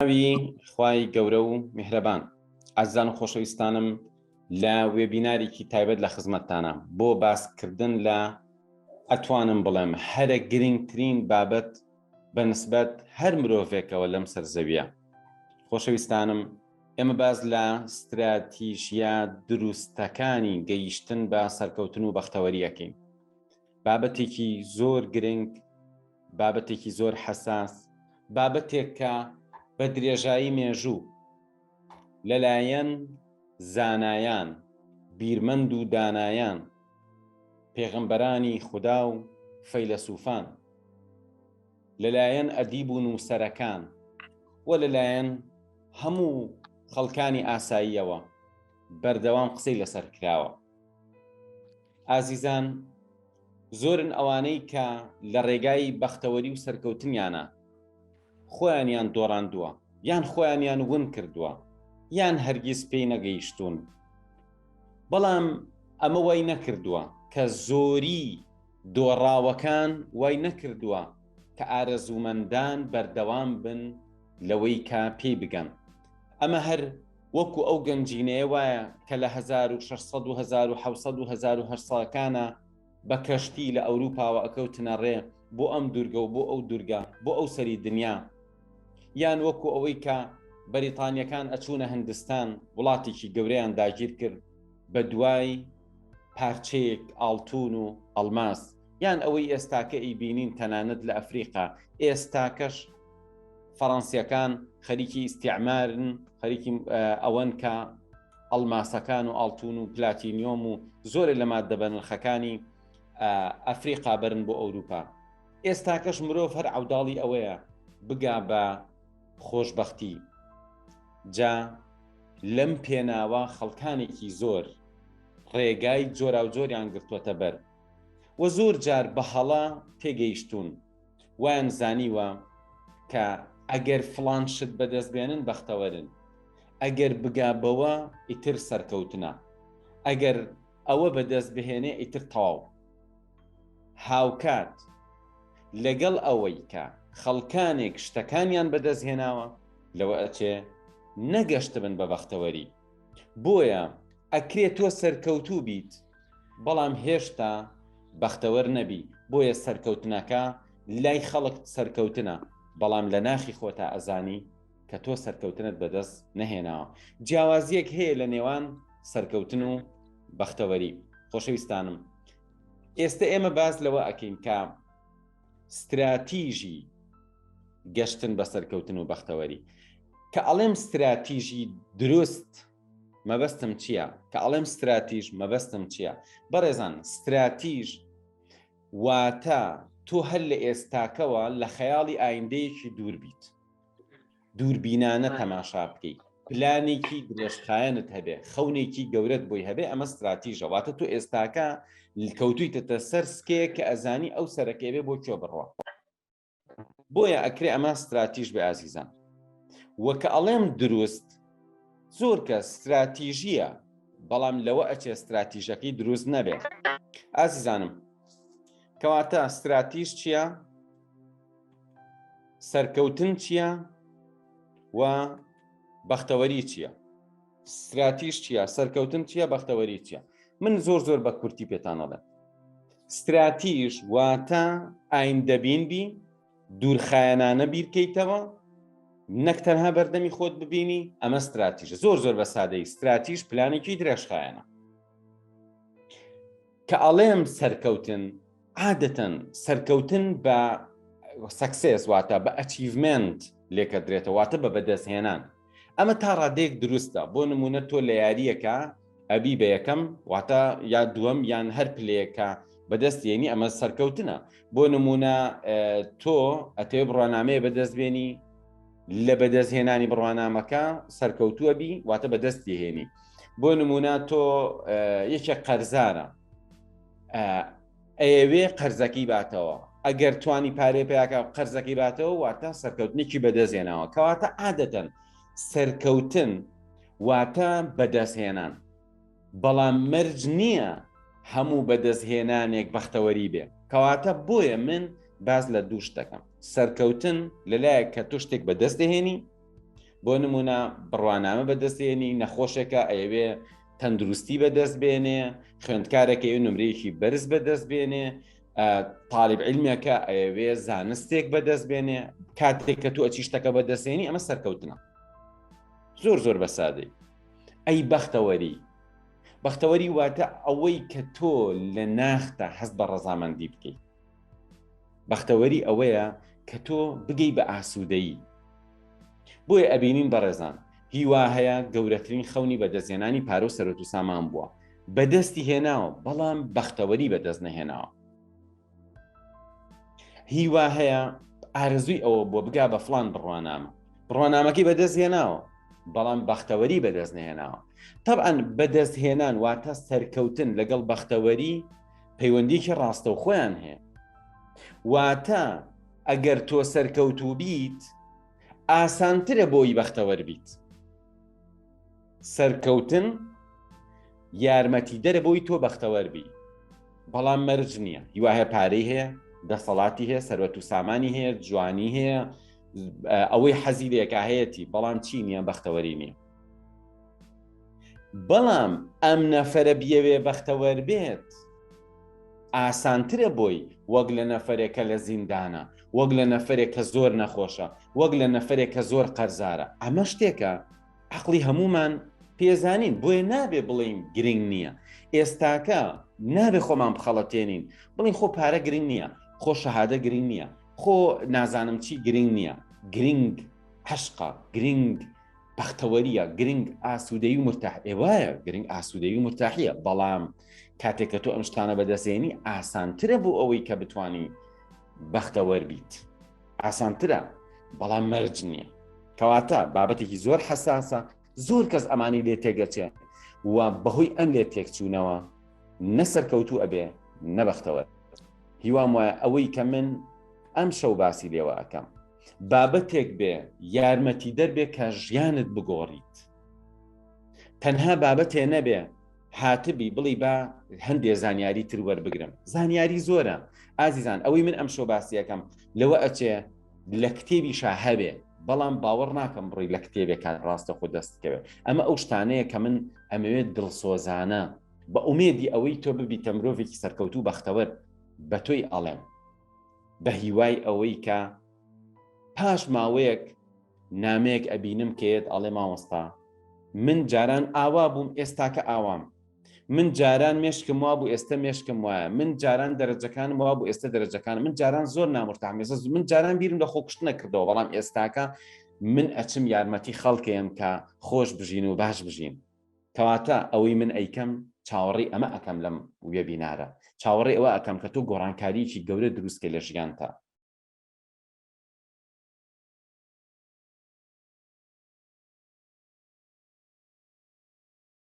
ناوی خوای گەورە و میهرەبان ئازیزان و خۆشەویستانم لە وێبینارێکی تایبەت لە خزمەتتانە بۆ باسکردن لە ئەتوانم بڵێم هەرە گرنگترین بابەت بەنسبەت هەر مرۆڤێکەوە لەم سەرزەویە. خۆشەویستانم ئێمە باز لە استراتیژیا دروستەکانی گەیشتن بە سەرکەوتن و بەختەوەریەکەین. بابەتێکی زۆر گرنگ، بابەتێکی زۆر حەساس، بابەتێک کە بە درێژایی مێژوو لەلایەن زانایان، بیرمەند و دانایان، پێغەمبەرانی خودا و فەیلسوفان، لەلایەن ئەدیب و نووسەرەکان و لەلایەن هەموو خەڵکانی ئاساییەوە بەردەوام قسەی لەسەر کراوە. ئازیزان، زۆرن ئەوانەی کە لە ڕێگای بەختەوەری و سەرکەوتنیانە خۆیانیان دۆڕاندووە، یان خۆیانیان ون کردووە، یان هەرگیز پێی نەگەیشتون. بەڵام ئەمە وای نەکردووە کە زۆری دۆڕاوەکان وای نەکردووە کە ئارەزومەندان بەردەوام بن لەوەی کە پێی بگەن. ئەمە هەر وەکو ئەو گەنجینەیە وایە کە لە 1600 و 1700 و 1800کانە بە کەشتی لە ئەوروپاوە ئەکەوتنە ڕێ بۆ ئەم دوورگە و بۆ ئەو دوورگە بۆ ئەو سەری دنیا، یان وەکو ئەوەی کە بەریتانیەکان ئەچوونە هەندستان وڵاتێکی گەورەیان داگیر کرد بە دوای پارچەیەک ئاڵتون و ئەڵماس، یان ئەوەی ئێستاکە ئیبینین تەنانەت لە ئەفریقا. ئێستاکەش فەڕەنسیەکان خەریکی ئیستیعمارن، خەریکی ئەوەن کە ئەڵماسەکان و ئاڵتون و پلاتینیۆم و زۆرە لە ماددە بەنرخەکانی ئەفریقا بەرن بۆ ئەوروپا. ئێستاکەش مرۆڤ هەر عەوداڵی ئەوەیە بگا بە خۆشبەختی. جا لەم پێناوە خەڵکانێکی زۆر ڕێگای جۆرا و جۆریان گرتووەتە بەر و زۆر جار بە هەڵا تێگەیشتون، وایان زانیوە کە ئەگەر فڵان شت بەدەستبێنن بەختەوەرن، ئەگەر بگا بەوە ئیتر سەرکەوتنە، ئەگەر ئەوە بەدەست بهێنێ ئیتر تەواو. هاوکات لەگەڵ ئەوەی کە خەڵکانێک شتەکانیان بەدەستهێناوە لەوە ئەچێ نەگەشت بن بە بەختەوەری. بۆیە ئەکرێت تۆ سەرکەوتوو بیت بەڵام هێشتا بەختەوەر نەبی. بۆیە سەرکەوتنەکە لای خەڵک سەرکەوتنە، بەڵام لە ناخی خۆتا ئەزانی کە تۆ سەرکەوتنت بەدەست نەهێناوە. جیاوازیەک هەیە لە نێوان سەرکەوتن و بەختەوەری. خۆشەویستانم، ئێستا ئێمە باز لەوە ئەکەین کە استراتیژی گەشتن بە سەرکەوتن و بەختەوەری. کە ئەڵێم استراتیژی دروست مەبەستم چییە؟ کە ئەڵێم استراتیژ مەبەستم چییە؟ بەڕێزان، استراتیژ واتە تۆ هەر لە ئێستاکەوە لە خەیاڵی ئایندەیەکی دوور بیت، دووربینانە تەماشا بکەیت، پلانێکی درێژخایەنت هەبێ، خەونێکی گەورەت بۆی هەبێ. ئەمە استراتیژە، واتە تۆ ئێستاکە کەوتوویتە سەر سکەیە کە ئەزانی ئەو سەرەکەی بێ بۆ کوێ بڕوە. بۆیە ئەکرێ ئەمە استراتیژ بێ. ئازیزان، وەکە ئەڵێم دروست، زۆر کە استراتیژیە بەڵام لەوە ئەچێ استراتیژەکەی دروست نەبێ. ئازیزانم، کەواتە استراتیژ چییە؟ سەرکەوتن چییە؟ و بەختەوەری چییە؟ استراتیژ چییە؟ سەرکەوتن چییە؟ بەختەوەری چییە؟ من زۆر بە کورتی پێتان ئەڵێم. استراتیژ واتە ئایندەبینبی، دوورخایەنانە بیرکەیتەوە، نەک تەنها بەردەمی خۆت ببینی. ئەمە استراتیژە. زۆر بە سادەی استراتیژ پلانێکی درێژخایەنە. کە ئەڵێم سەرکەوتن، عادەتەن سەرکەوتن بە سەکسێس واتە بە ئەچیڤمنت لێکە درێتەوە، واتە بە بەدەستهێنان. ئەمە تا ڕادەیەک دروستە. بۆ نمونە تۆ لە یاریەکە ئەبی بە یەکەم واتە یا دووەم یان هەر پلەیەکە بەدەستێنی، ئەمە سەرکەوتنە. بۆ نمونە تۆ ئەتێ بڕوانامەیە بەدەستبێنی، لە بەدەستهێنانی بڕوانامەکە سەرکەوتووە بی، واتە بەدەستی هێنی. بۆ نمونە تۆ یەکێک قەرزارە، ئەوێ قەرزەکەی باتەوە، ئەگەر توانی پارێ پێیاکە قەرزەکەی باتەوە، واتە سەرکەوتنێکی بەدەستهێناوە. کەواتە عادەتەن سەرکەوتن واتە بەدەستهێنان، بەڵام مەرج نییە هەموو بەدەستهێنانێک بەختەوەری بێ. کەواتە بۆیە من باز لە دوو شتەکەم. سەرکەوتن لەلایەک کە تۆ شتێک بەدەست دەهێنی، بۆ نمونە بڕوانامە بەدەستێنی نەخۆشێکە ئەوێ تەندروستی بەدەست بێنێ، خوێندکارێکە ئەوێ نمرەیەکی بەرز بەدەست بێنێ، طالب علمێکە ئەوێ زانستێک بەدەست بێنێ، کاتێک کە تۆ ئەچی شتەکە بەدەستێنی ئەمە سەرکەوتنە. زۆر زۆر بە سادەی. ئەی بەختەوەری واتە ئەوەی کە تۆ لە ناختە هەست بە ڕەزامەندی بکەیت. بەختەوەری ئەوەیە کە تۆ بگەی بە ئاسوودەیی. بۆیە ئەبینین بەڕێزان هیوا هەیە گەورەترین خەونی بەدەستهێنانی پارە و سەرۆت و سامان بووە، بەدەستی هێناوە بەڵام بەختەوەری بەدەست نەهێناوە. هیوا هەیە ئارزووی ئەوە بۆ بگا بە فڵان بڕوانامەکەی بەدەست هێناوە بەڵام بەختەوەری بەدەست نەهێناوە. طبعاً بەدەست هێنان واتە سەرکەوتن لەگەڵ بەختەوەری پەیوەندیکی ڕاستە و خۆیان هەیە. واتە ئەگەر تۆ سەرکەوتوو بیت ئاسانترە بۆی بەختەوەر بیت. سەرکەوتن یارمەتی دەرە بۆی تۆ بەختەوەر بی، بەڵام مەرج نییە. هیوا هەیە پارەی هەیە، دەسەڵاتی هەیە، سەروەت و سامانی هەیە، جوانی هەیە، ئەوەی حەزی لێکا هەیەی، بەڵام چی نییە؟ بەختەوەری نییە. بەڵام ئەم نەفەرە بیەوێ بەختەوەر بێت ئاسانترە بۆی وەک لە نەفەرێکە لە زیندانە، وەک لە نەفەرێک کە زۆر نەخۆشە، وەک لە نەفەرێک کە زۆر قەرزارە. ئەمە شتێکە عەقڵی هەمومان پێزانین، بۆیە نابێ بڵین گرنگ نییە. ئێستاکە نابێ خۆمان بخەڵەتێنین بڵین خۆ پارە گرنگ نییە، خۆ شەهادە گرنگ نییە، خۆ نازانم چی گرنگ نییە. گرنگ عەشقە، گرنگ بەختەوەریە، گرنگ ئاسوودەیی و مرتاح. ئێوایە گرنگ ئاسوودەیی و مرتاحیە، بەڵام کاتێک کە تۆ ئەم شتانە بەدەستێنی ئاسانترە بۆ ئەوەی کە بتوانی بەختەوەر بیت. ئاسانترە بەڵام مەرج نییە. کەواتە بابەتێکی زۆر حەساسە، زۆر کەس ئەمانی لێ تێگەچێ و بەهۆی ئەم لێ تێکچوونەوە نەسەرکەوتوو ئەبێ نەبەختەوە. هیوام وایە ئەوەی کە من ئەم شەو باسی لێوە ئەەکەم بابەتێک بێ یارمەتی دەربێ کە ژیانت بگۆڕیت. تەنها بابەتێ نەبێ هاتبی بڵی با هەندێ زانیاری تر وەربگرم. زانیاری زۆرە ئازیزان. ئەوەی من ئەم شەو باسیەکەم لەوە ئەچێ لە کتێبیشا هەبێ، بەڵام باوەڕ ناکەم بڕی لە کتێبێکان ڕاستە خۆ دەستکەوێت. ئەمە ئەو شتانەیە کە من ئەمەوێت دڵسۆزانە بە ئومێدی ئەوەی تۆ ببیتە مرۆڤێکی سەرکەوتوو بەختەوەر بە تۆی ئەڵێم، بە هیوای ئەوەی کە پاش ماوەیەک نامەیەک ئەبینم کێت ئەڵێ مامۆستا من جاران ئاوا بووم ئێستاکە ئاوام، من جاران مێشکم وا بوو ئێستا مێشکم وایە، من جاران دەرەجەکانم وا بوو ئێستا دەرەجەکان، من جاران زۆر نامرتاحم، من جاران بیرم لە خۆکوشت نەکردەوە، بەڵام ئێستاکە من ئەچم یارمەتی خەڵکەیەم کە خۆش بژین و باش بژین. کەواتە ئەوەی من ئەیکەم چاوەڕێی ئەمە ئەەکەم لەم وێبینارە، چاوەڕێی ئەوە ئەەکەم کە تۆ گۆڕانکاریی گەورە دروستکە لە ژیانتە.